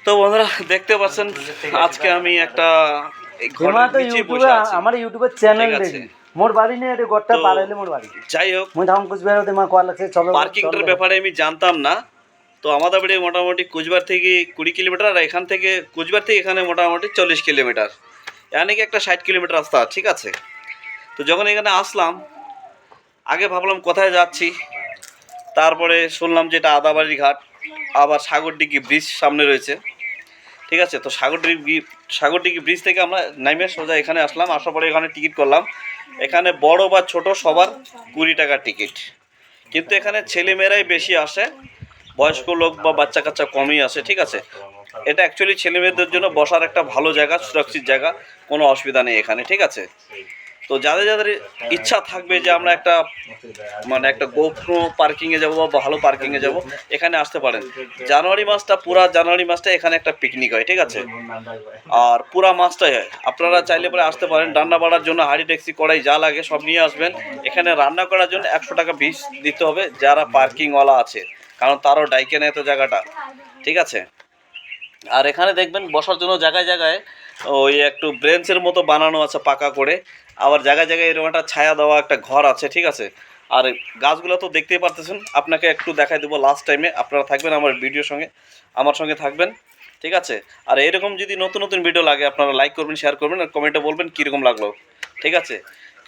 তো বন্ধুরা দেখতে পাচ্ছেন আজকে আমি একটা আমার ইউটিউবের চ্যানেল দেখি মোর বাড়ি নিয়ে এটা গড়টা পারাইলে মোর বাড়ি যাই হোক মুই ধাম কুচবিহার ওতে মা কোয়া লাগছে চলো পার্কিংটার ব্যাপারে আমি জানতাম না। তো আমাদের বাড়ি মোটামুটি কুচবিহার থেকে 20 কিলোমিটার, আর এখান থেকে কুচবিহার থেকে এখানে মোটামুটি 40 কিলোমিটার, মানে কি একটা 60 কিলোমিটার রাস্তা, ঠিক আছে। তো যখন এখানে আসলাম আগে ভাবলাম কোথায় যাচ্ছি, তারপরে শুনলাম যে এটা আদাবাড়ির ঘাট, আবার সাগরডিঘি ব্রিজ সামনে রয়েছে, ঠিক আছে। তো সাগরডিঘি ব্রিজ থেকে আমরা নাইমে সোজা এখানে আসলাম, আসার পরে এখানে টিকিট করলাম। এখানে বড় বা ছোট সবার 20 টাকা টিকিট, কিন্তু এখানে ছেলেমেয়েরাই বেশি আসে, বয়স্ক লোক বা বাচ্চা কাচ্চা কমই আসে, ঠিক আছে। এটা অ্যাকচুয়ালি ছেলেমেয়েদের জন্য বসার একটা ভালো জায়গা, সুরক্ষিত জায়গা, কোনো অসুবিধা নেই এখানে, ঠিক আছে। তো যাদের যাদের ইচ্ছা থাকবে যে আমরা একটা একটা গোপ্রো পার্কিংয়ে যাবো বা ভালো পার্কিংয়ে যাব, এখানে আসতে পারেন। পুরা জানুয়ারি মাসটা এখানে একটা পিকনিক হয়, ঠিক আছে। আর পুরা মাসটাই হয়, আপনারা চাইলে পরে আসতে পারেন। রান্না বাড়ার জন্য হাঁড়ি ডেকচি কড়াই যা লাগে সব নিয়ে আসবেন। এখানে রান্না করার জন্য 100 টাকা ফিস দিতে হবে যারা পার্কিংওয়ালা আছে, কারণ তারও ডাইকে নেয় তো জায়গাটা, ঠিক আছে। আর এখানে দেখবেন বসার জন্য জায়গায় জায়গায় ওই একটু ব্রেঞ্চের মতো বানানো আছে পাকা করে, আবার জায়গায় জায়গায় এরকম একটা ছায়া দেওয়া একটা ঘর আছে, ঠিক আছে। আর গাছগুলো তো দেখতেই পারতেছেন, আপনাকে একটু দেখাই দেবো লাস্ট টাইমে। আপনারা থাকবেন আমার ভিডিওর সঙ্গে, আমার সঙ্গে থাকবেন, ঠিক আছে। আর এরকম যদি নতুন নতুন ভিডিও লাগে আপনারা লাইক করবেন, শেয়ার করবেন, আর কমেন্টে বলবেন কীরকম লাগলো, ঠিক আছে।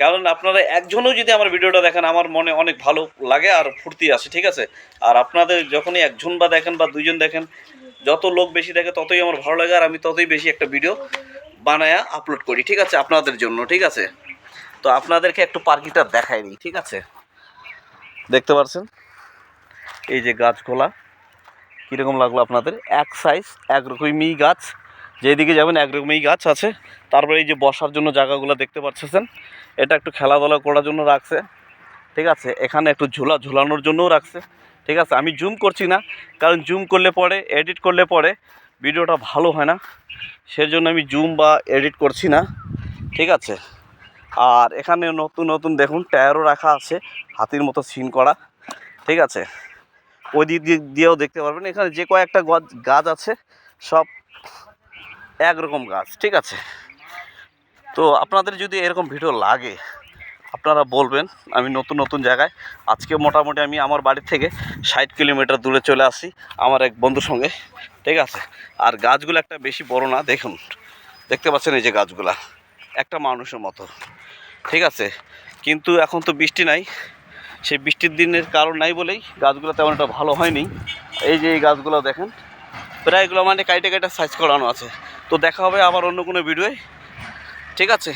কারণ আপনারা একজনও যদি আমার ভিডিওটা দেখেন আমার মনে অনেক ভালো লাগে আর ফুর্তি আসে, ঠিক আছে। আর আপনাদের যখনই একজন বা দেখেন বা দুইজন দেখেন, যত লোক বেশি দেখে ততই আমার ভালো লাগে, আর আমি ততই বেশি একটা ভিডিও বানায়া আপলোড করি, ঠিক আছে, আপনাদের জন্য, ঠিক আছে। তো আপনাদেরকে একটু পার্কিংটা দেখাই দিই, ঠিক আছে। দেখতে পাচ্ছেন এই যে গাছগুলা কীরকম লাগলো আপনাদের, এক সাইজ একরকমই গাছ, যেদিকে যাবেন একরকমই গাছ আছে। তারপরে এই যে বসার জন্য জায়গাগুলো দেখতে পাচ্ছেন, এটা একটু খেলাধুলা করার জন্য রাখছে, ঠিক আছে। এখানে একটু ঝুলানোর জন্যও রাখছে, ঠিক আছে। আমি জুম করছি না, কারণ জুম করলে পরে এডিট করলে পরে ভিডিওটা ভালো হয় না, সেজন্য আমি জুম বা এডিট করছি না, ঠিক আছে। আর এখানে নতুন নতুন দেখুন টায়ারও রাখা আছে, হাতির মতো সিন করা, ঠিক আছে। ওই দিক দিয়েও দেখতে পারবেন, এখানে যে কয়েকটা গাছ আছে সব একরকম গাছ, ঠিক আছে। তো আপনাদের যদি এরকম ভিডিও লাগে আপনারা বলবেন, আমি নতুন নতুন জায়গায় আজকে মোটামুটি আমি আমার বাড়ি থেকে 60 কিলোমিটার দূরে চলে আসি আমার এক বন্ধুর সঙ্গে, ঠিক আছে। আর গাছগুলো একটা বেশি বড় না, দেখুন দেখতে পাচ্ছেন এই যে গাছগুলা একটা মানুষের মতো, ঠিক আছে। কিন্তু এখন তো বৃষ্টি নাই, সেই বৃষ্টির দিনের কারণ নাই বলেই গাছগুলো তেমন একটা ভালো হয়নি। এই যে এই গাছগুলো দেখেন প্রায় এগুলো কাইটে সাইজ করানো আছে। তো দেখা হবে আবার অন্য কোনো ভিডিওয়, ঠিক আছে।